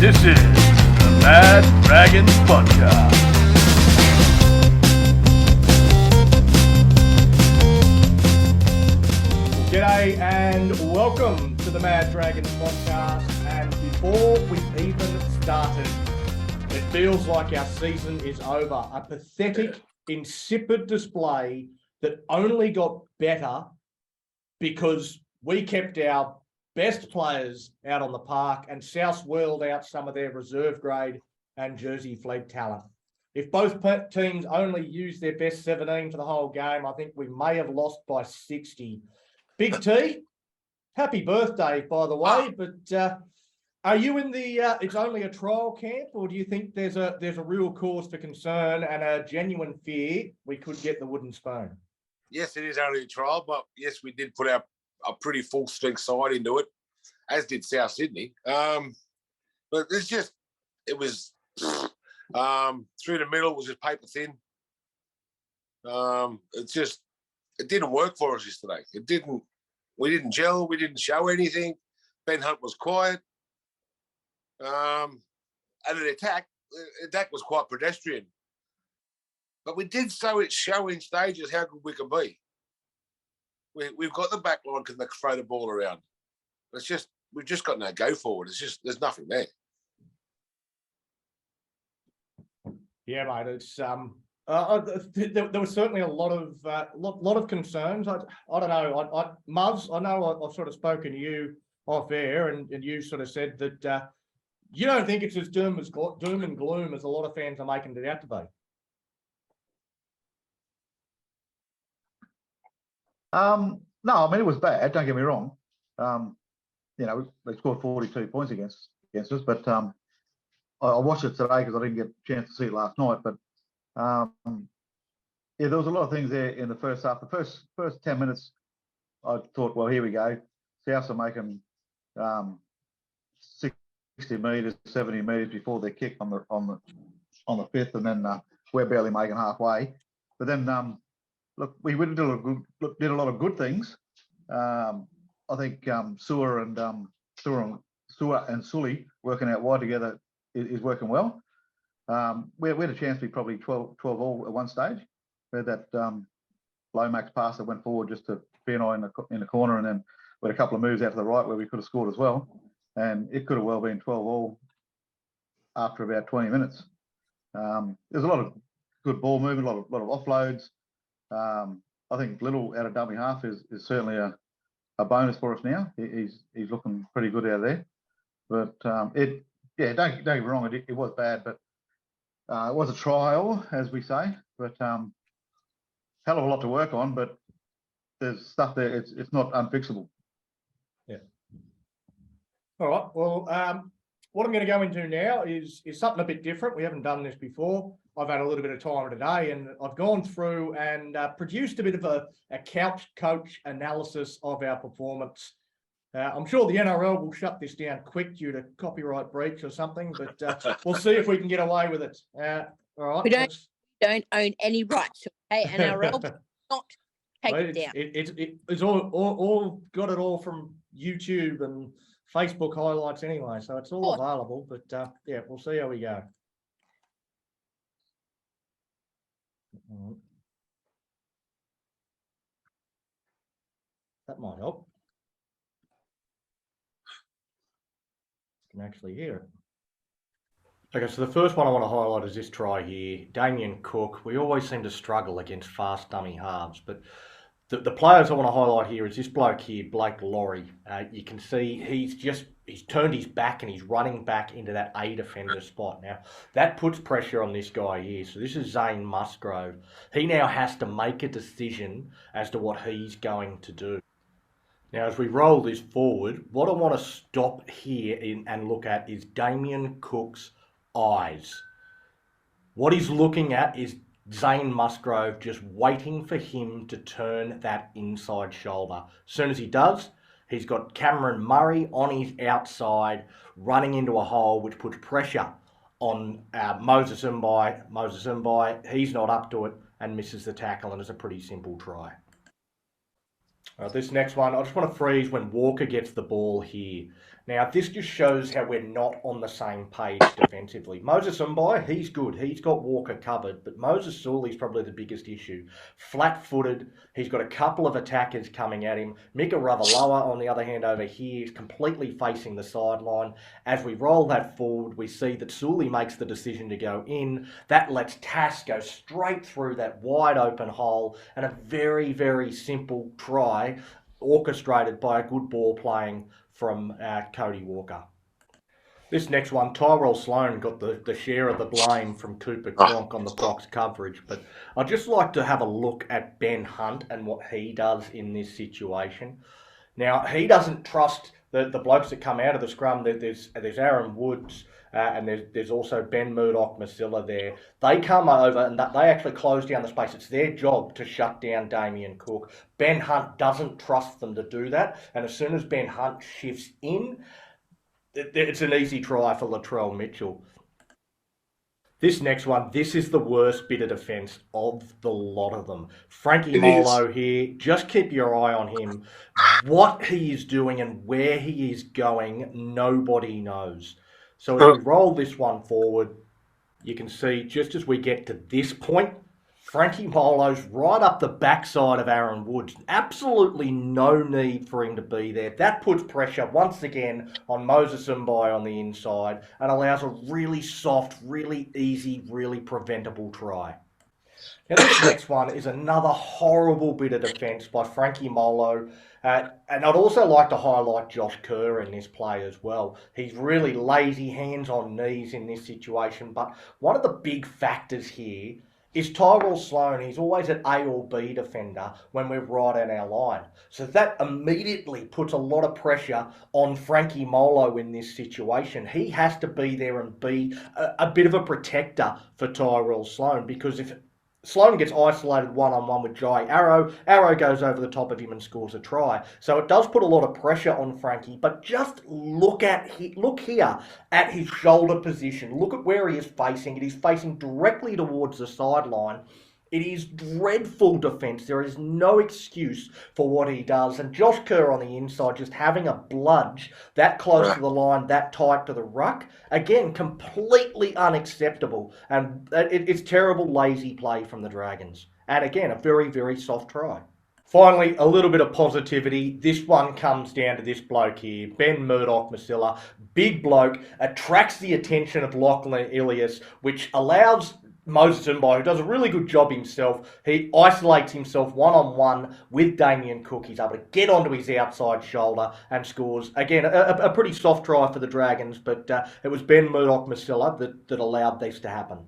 This is the Mad Dragons Podcast. G'day and welcome to the Mad Dragons Podcast. And before we've even started, it feels like our season is over. A pathetic, insipid display that only got better because we kept our best players out on the park and South whirled out some of their reserve grade and Jersey Flegg talent. If both teams only used their best 17 for the whole game, I think we may have lost by 60. Big T, happy birthday, by the way, but are you in the it's only a trial camp, or do you think there's a real cause for concern and a genuine fear we could get the wooden spoon? Yes, it is only a trial, but yes, we did put a pretty full strength side into it, as did South Sydney. But it was through the middle was just paper thin. It didn't work for us yesterday. We didn't gel. We didn't show anything. Ben Hunt was quiet. And the attack was quite pedestrian. But we did show in stages how good we can be. We've got the back line can throw the ball around. We've just got no go forward. There's nothing there. Yeah, mate. It's there was certainly a lot of concerns. I don't know. Muzz, I know I've sort of spoken to you off air, and you sort of said that you don't think it's as doom and gloom as a lot of fans are making it out to be. No, I mean, it was bad. Don't get me wrong. They scored 42 points against us, but I watched it today because I didn't get a chance to see it last night. But there was a lot of things there in the first half. The first 10 minutes, I thought, well, here we go. Souths are making 60 metres, 70 metres before their kick on the fifth, and then we're barely making halfway. But then, look, we did a lot of good things. I think Sewer and Sully working out wide together is working well. We had a chance to be probably 12 all at one stage. We had that Lomax pass that went forward just to Fiona in the corner, and then we had a couple of moves out to the right where we could have scored as well. And it could have well been 12 all after about 20 minutes. There's a lot of good ball movement, a lot of offloads. I think Little out of dummy half is certainly a bonus for us now. He's looking pretty good out of there. But don't get me wrong, it was bad, but it was a trial, as we say. But hell of a lot to work on. But there's stuff there. It's not unfixable. Yeah. All right. Well, what I'm going to go into now is something a bit different. We haven't done this before. I've had a little bit of time today, and I've gone through and produced a bit of a couch coach analysis of our performance. I'm sure the NRL will shut this down quick due to copyright breach or something, but we'll see if we can get away with it. All right. We don't own any rights. Okay, NRL not take it down. It's all got it all from YouTube and Facebook highlights anyway, so it's all available. But yeah, we'll see how we go. That might help. You can actually hear it. Okay, so the first one I want to highlight is this try here. Damien Cook. We always seem to struggle against fast dummy halves, but the players I want to highlight here is this bloke here, Blake Laurie. You can see he's turned his back and he's running back into that A defender spot. Now, that puts pressure on this guy here. So this is Zane Musgrove. He now has to make a decision as to what he's going to do. Now, as we roll this forward, what I want to stop here and look at is Damien Cook's eyes. What he's looking at is Zane Musgrove just waiting for him to turn that inside shoulder. As soon as he does, he's got Cameron Murray on his outside running into a hole, which puts pressure on Moses Mbai. Moses Mbai, he's not up to it and misses the tackle, and it's a pretty simple try. This next one, I just want to freeze when Walker gets the ball here. Now, this just shows how we're not on the same page defensively. Moses Mbai, he's good. He's got Walker covered, but Moses Sully's probably the biggest issue. Flat-footed, he's got a couple of attackers coming at him. Mika Ravalawa, on the other hand, over here is completely facing the sideline. As we roll that forward, we see that Sully makes the decision to go in. That lets Tass go straight through that wide open hole, and a very, very simple try orchestrated by a good ball playing from Cody Walker. This next one, Tyrell Sloan got the share of the blame from Cooper Cronk on the box coverage, but I'd just like to have a look at Ben Hunt and what he does in this situation. Now, he doesn't trust the blokes that come out of the scrum. There's Aaron Woods, and there's also Ben Murdoch-Masila there. They come over and they actually close down the space. It's their job to shut down Damien Cook. Ben Hunt doesn't trust them to do that, and as soon as Ben Hunt shifts in, it's an easy try for Latrell Mitchell. This next one, this is the worst bit of defence of the lot of them. Frankie Molo here, just keep your eye on him. What he is doing and where he is going, nobody knows. So if we roll this one forward, you can see just as we get to this point, Frankie Molo's right up the backside of Aaron Woods. Absolutely no need for him to be there. That puts pressure once again on Moses Mbai on the inside and allows a really soft, really easy, really preventable try. Now this next one is another horrible bit of defence by Frankie Molo. And I'd also like to highlight Josh Kerr in this play as well. He's really lazy, hands on knees in this situation. But one of the big factors here is Tyrell Sloan. He's always an A or B defender when we're right on our line. So that immediately puts a lot of pressure on Frankie Molo in this situation. He has to be there and be a bit of a protector for Tyrell Sloan, because if Sloan gets isolated one-on-one with Jai Arrow goes over the top of him and scores a try. So it does put a lot of pressure on Frankie, but just look here at his shoulder position. Look at where he is facing. It is facing directly towards the sideline. It is dreadful defence. There is no excuse for what he does. And Josh Kerr on the inside just having a bludge that close to the line, that tight to the ruck. Again, completely unacceptable. And it's terrible, lazy play from the Dragons. And again, a very, very soft try. Finally, a little bit of positivity. This one comes down to this bloke here, Ben Murdoch-Masila. Big bloke, attracts the attention of Lachlan Ilias, which allows Moses Mbai, who does a really good job himself. He isolates himself one-on-one with Damien Cook. He's able to get onto his outside shoulder and scores. Again, a pretty soft try for the Dragons, but it was Ben Murdoch-Masila that allowed this to happen.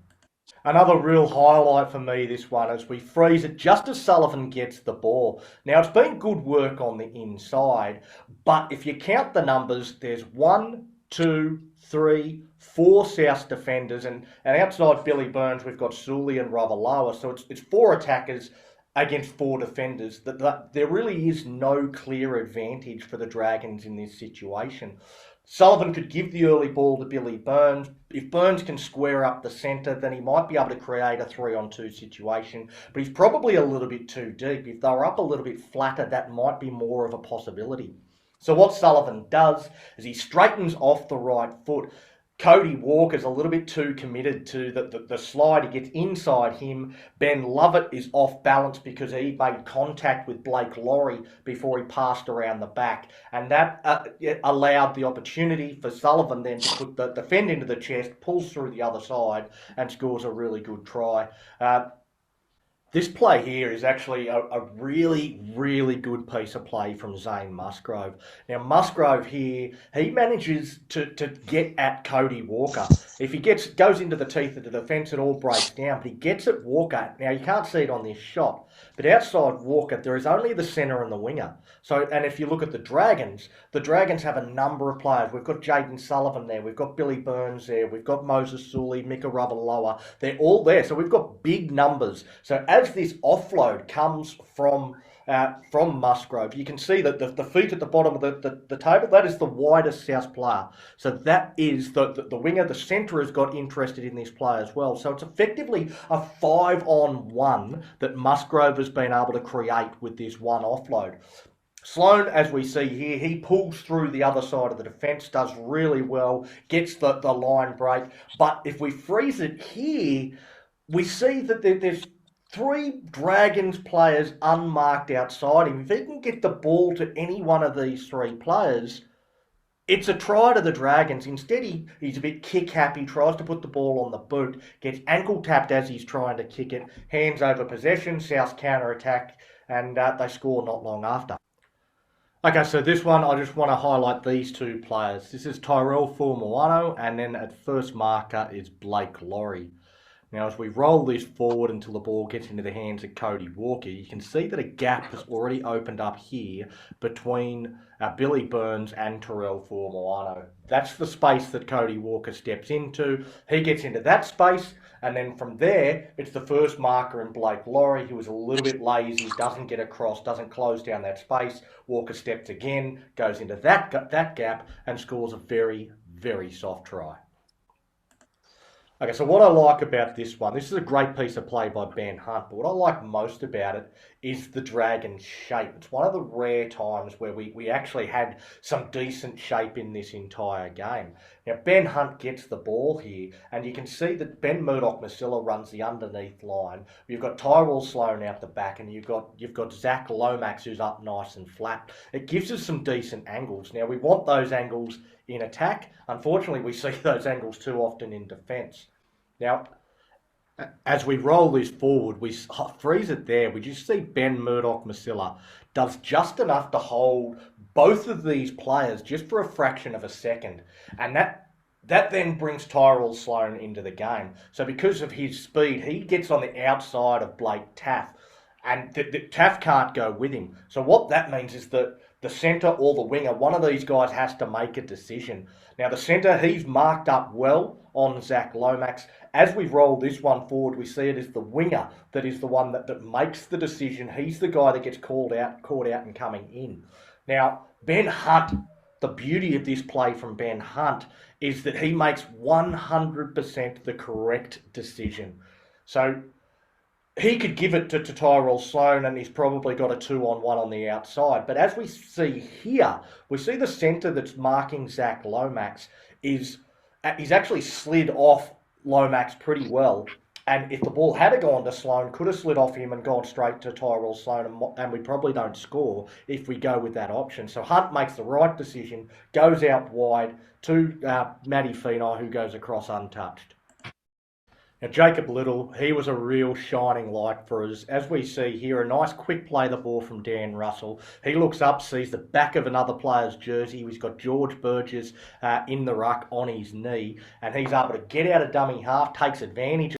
Another real highlight for me, this one, as we freeze it just as Sullivan gets the ball. Now, it's been good work on the inside, but if you count the numbers, there's 1, 2, 3, 4 South defenders, and outside Billy Burns, we've got Sully and Ravalawa. So it's 4 attackers against 4 defenders. There really is no clear advantage for the Dragons in this situation. Sullivan could give the early ball to Billy Burns. If Burns can square up the centre, then he might be able to create a 3-on-2 situation. But he's probably a little bit too deep. If they were up a little bit flatter, that might be more of a possibility. So what Sullivan does is he straightens off the right foot. Cody Walker's a little bit too committed to the slide. He gets inside him. Ben Lovett is off balance because he made contact with Blake Laurie before he passed around the back. And that allowed the opportunity for Sullivan then to put the fend into the chest, pulls through the other side and scores a really good try. This play here is actually a really, really good piece of play from Zane Musgrove. Now, Musgrove here, he manages to get at Cody Walker. If he goes into the teeth of the defence, it all breaks down, but he gets at Walker. Now, you can't see it on this shot, but outside Walker, there is only the centre and the winger. So, and if you look at the Dragons have a number of players. We've got Jaden Sullivan there. We've got Billy Burns there. We've got Moses Sully, Mika Ravalawa. They're all there. So we've got big numbers. So as this offload comes from Musgrove, you can see that the feet at the bottom of the table, that is the widest South player. So that is the winger. The centre has got interested in this play as well. So it's effectively a 5-on-1 that Musgrove has been able to create with this one offload. Sloan, as we see here, he pulls through the other side of the defence, does really well, gets the line break. But if we freeze it here, we see that there's 3 Dragons players unmarked outside him. If he can get the ball to any one of these 3 players, it's a try to the Dragons. Instead, he's a bit kick happy, tries to put the ball on the boot, gets ankle tapped as he's trying to kick it, hands over possession, South counter attack, and they score not long after. Okay, so this one, I just want to highlight these 2 players. This is Tyrell Fuimaono, and then at first marker is Blake Laurie. Now, as we roll this forward until the ball gets into the hands of Cody Walker, you can see that a gap has already opened up here between Billy Burns and Tyrell Fuimaono. That's the space that Cody Walker steps into. He gets into that space, and then from there, it's the first marker in Blake Laurie, who is a little bit lazy, doesn't get across, doesn't close down that space. Walker steps again, goes into that gap, and scores a very, very soft try. Okay, so what I like about this one, this is a great piece of play by Ben Hunt, but what I like most about it is the Dragon shape. It's one of the rare times where we actually had some decent shape in this entire game. Now, Ben Hunt gets the ball here, and you can see that Ben Murdoch-Masila runs the underneath line. You've got Tyrell Sloan out the back, and you've got Zach Lomax, who's up nice and flat. It gives us some decent angles. Now, we want those angles in attack. Unfortunately, we see those angles too often in defence. Now, as we roll this forward, we freeze it there. We just see Ben Murdoch-Masila does just enough to hold both of these players just for a fraction of a second. And that then brings Tyrell Sloan into the game. So because of his speed, he gets on the outside of Blake Taaffe. And Taaffe can't go with him. So what that means is that the centre or the winger, one of these guys has to make a decision. Now, the centre, he's marked up well on Zach Lomax. As we roll this one forward, we see it as the winger that is the one that makes the decision. He's the guy that gets caught out and coming in. Now, Ben Hunt, the beauty of this play from Ben Hunt is that he makes 100% the correct decision. So he could give it to Tyrell Sloan, and he's probably got a 2-on-1 on the outside. But as we see here, we see the centre that's marking Zach Lomax he's actually slid off Lomax pretty well. And if the ball had gone to Sloan, could have slid off him and gone straight to Tyrell Sloan, and we probably don't score if we go with that option. So Hunt makes the right decision, goes out wide to Matty Feeney, who goes across untouched. Now, Jacob Little, he was a real shining light for us. As we see here, a nice quick play the ball from Dan Russell. He looks up, sees the back of another player's jersey. He's got George Burgess in the ruck on his knee, and he's able to get out of dummy half, takes advantage